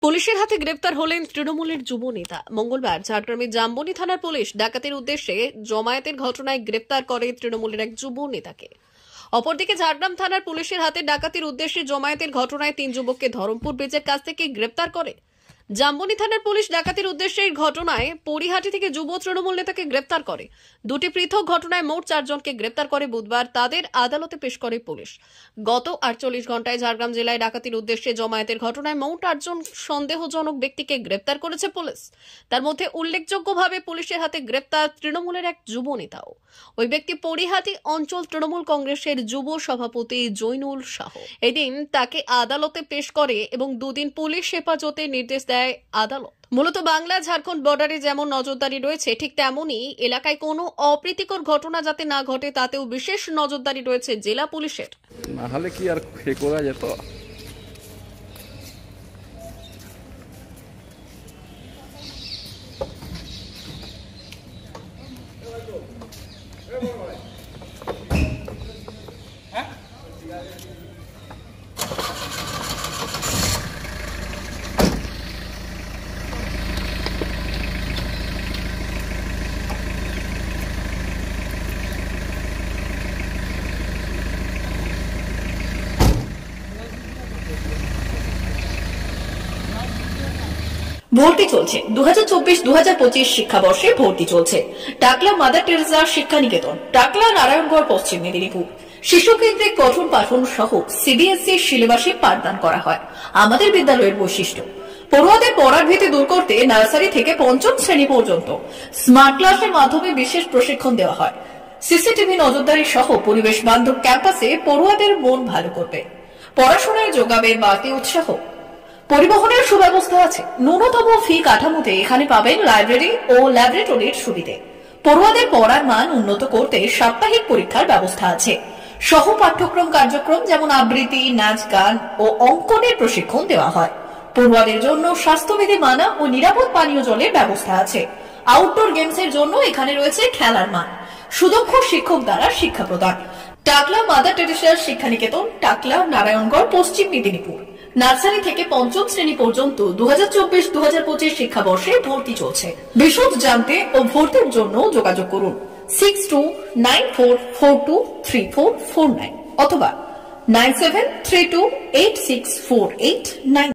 পুলিশের হাতে গ্রেপ্তার হলেন তৃণমূলের যুব নেতা। মঙ্গলবার ঝাড়গ্রামের জামবনি থানার পুলিশ ডাকাতির উদ্দেশ্যে জমায়েতের ঘটনায় গ্রেপ্তার করে তৃণমূলের এক যুব নেতাকে। অপরদিকে ঝাড়গ্রাম থানার পুলিশের হাতে ডাকাতির উদ্দেশ্যে জমায়েতের ঘটনায় 3 যুবককে ধরমপুর ব্রিজের কাছ থেকে গ্রেপ্তার করে। জামবনি থানার পুলিশ ডাকাতির উদ্দেশ্যে এই ঘটনায় পরিহাটি থেকে যুব তৃণমূল নেতাকে গ্রেপ্তার করে। দুটি পৃথক ঘটনায় মোট 4 জনকে গ্রেপ্তার করে বুধবার তাদের আদালতে পেশ করে পুলিশ। গত 48 ঘন্টায় ঝাড়গ্রাম জেলায় ডাকাতির উদ্দেশ্যে জমায়েতের ঘটনায় মোট 8 জন সন্দেহজনক ব্যক্তিকে গ্রেপ্তার করেছে পুলিশ। তার মধ্যে উল্লেখযোগ্যভাবে পুলিশের হাতে গ্রেপ্তার তৃণমূলের এক যুব নেতাও। ওই ব্যক্তি পরিহাটি অঞ্চল তৃণমূল কংগ্রেসের যুব সভাপতি জৈনুল শাহ। এদিন তাকে আদালতে পেশ করে এবং 2 দিন পুলিশ হেফাজতে নির্দেশ দেয় আদালত। মূলত বাংলা ঝাড়খণ্ড বর্ডারে যেমন নজরদারি রয়েছে, ঠিক তেমনই এলাকায় কোনো অপ্রীতিকর ঘটনা যাতে না ঘটে তাতেও বিশেষ নজরদারি রয়েছে জেলা পুলিশের। না হলে কি আর করা যেত? ভর্তি চলছে 2024-2025 শিক্ষাবর্ষে ভর্তি চলছে টাকলা মাদার টেরেসা শিক্ষা নিকেতন, টাকলা নারায়ণগড়, পশ্চিম মেদিনীপুর। শিশু কেন্দ্রিক পঠন পাঠন সহ সিবিএসই সিলেবাসে পাঠদান করা হয়। আমাদের বিদ্যালয়ের বৈশিষ্ট্য, পড়ুয়াদের পড়ার ভীতি দূর করতে নার্সারি থেকে 5ম শ্রেণী পর্যন্ত স্মার্ট ক্লাসের মাধ্যমে বিশেষ প্রশিক্ষণ দেওয়া হয়। সিসিটিভি নজরদারি সহ পরিবেশ বান্ধব ক্যাম্পাসে পড়ুয়াদের মন ভালো করবে, পড়াশোনায় যোগাবে বাড়তি উৎসাহ। পরিবহনের সুব্যবস্থা আছে। ন্যূনতম ফি কাঠামোতে এখানে পাবেন লাইব্রেরি ও ল্যাবরেটরির সুবিধে। পড়ুয়াদের পড়ার মান উন্নত করতে সাপ্তাহিক পরীক্ষার ব্যবস্থা আছে। সহ পাঠ্যক্রম কার্যক্রম যেমন আবৃত্তি, নাচ, গান ও অঙ্কনের প্রশিক্ষণ দেওয়া হয়। পড়ুয়াদের জন্য স্বাস্থ্যবিধি মানা ও নিরাপদ পানীয় জলের ব্যবস্থা আছে। আউটডোর গেমসের জন্য এখানে রয়েছে খেলার মাঠ। সুদক্ষ শিক্ষক দ্বারা শিক্ষা প্রদান। টাকলা মাদার টেরেসা শিক্ষা নিকেতন, টাকলা, নারায়ণগড়, পশ্চিম মেদিনীপুর। নার্সারি থেকে 5ম শ্রেণী পর্যন্ত 2024-2025 শিক্ষাবর্ষে ভর্তি চলছে। বিশদ জানতে ও ভর্তির জন্য যোগাযোগ করুন 6294423449 অথবা 9732864899।